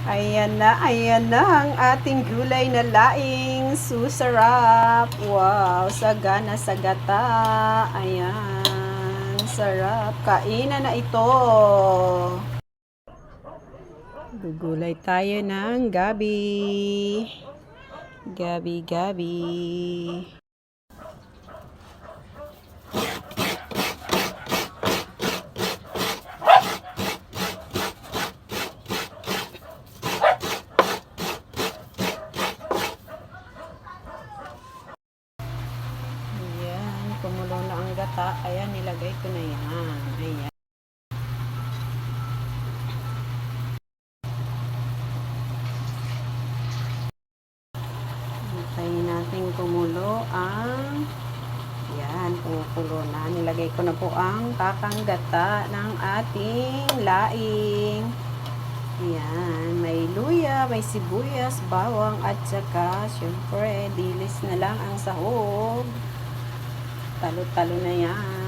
Ayan na ang ating gulay na laing susarap. Wow, sagana sa gata. Ayan, sarap. Kainan na ito. Gugulay tayo ng gabi. Gabi. Ayan, kumulo na ang gata. Ayan, nilagay ko na yan. Ayan. Hintayin natin kumulo ang yan, kumukulo na. Nilagay ko na po ang kakanggata ng ating laing. Yan, may luya, may sibuyas, bawang, at saka, syempre, dilis na lang ang sahog. Talo-talo na yan.